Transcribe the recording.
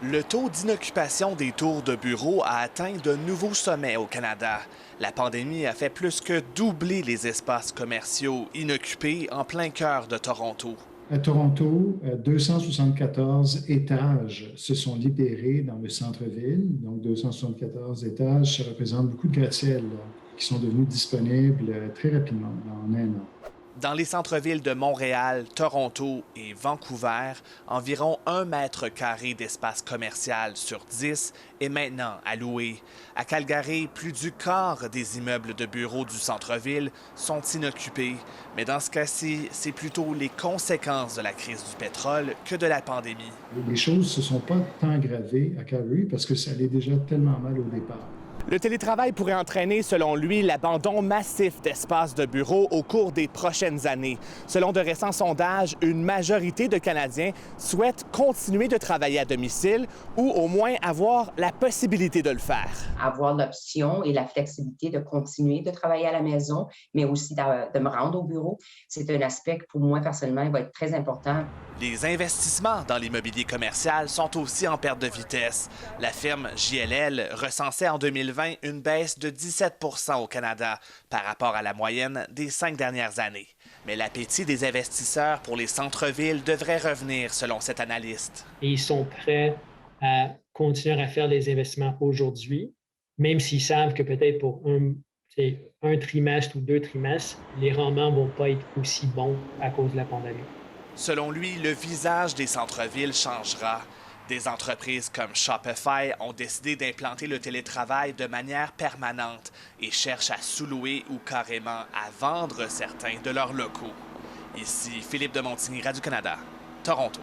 Le taux d'inoccupation des tours de bureaux a atteint de nouveaux sommets au Canada. La pandémie a fait plus que doubler les espaces commerciaux inoccupés en plein cœur de Toronto. À Toronto, 274 étages se sont libérés dans le centre-ville. Donc, 274 étages, ça représente beaucoup de gratte-ciel qui sont devenus disponibles très rapidement, en un an. Dans les centres-villes de Montréal, Toronto et Vancouver, environ 1 mètre carré d'espace commercial sur 10 est maintenant à louer. À Calgary, plus du quart des immeubles de bureaux du centre-ville sont inoccupés. Mais dans ce cas-ci, c'est plutôt les conséquences de la crise du pétrole que de la pandémie. Les choses ne se sont pas tant aggravées à Calgary parce que ça allait déjà tellement mal au départ. Le télétravail pourrait entraîner, selon lui, l'abandon massif d'espaces de bureaux au cours des prochaines années. Selon de récents sondages, une majorité de Canadiens souhaitent continuer de travailler à domicile ou au moins avoir la possibilité de le faire. Avoir l'option et la flexibilité de continuer de travailler à la maison, mais aussi de me rendre au bureau, c'est un aspect qui, pour moi, personnellement, va être très important. Les investissements dans l'immobilier commercial sont aussi en perte de vitesse. La firme JLL recensait en 2020 une baisse de 17 % au Canada par rapport à la moyenne des 5 dernières années. Mais l'appétit des investisseurs pour les centres-villes devrait revenir, selon cet analyste. Et ils sont prêts à continuer à faire des investissements aujourd'hui, même s'ils savent que peut-être pour un trimestre ou 2 trimestres, les rendements ne vont pas être aussi bons à cause de la pandémie. Selon lui, le visage des centres-villes changera. Des entreprises comme Shopify ont décidé d'implanter le télétravail de manière permanente et cherchent à sous-louer ou carrément à vendre certains de leurs locaux. Ici Philippe de Montigny, Radio-Canada, Toronto.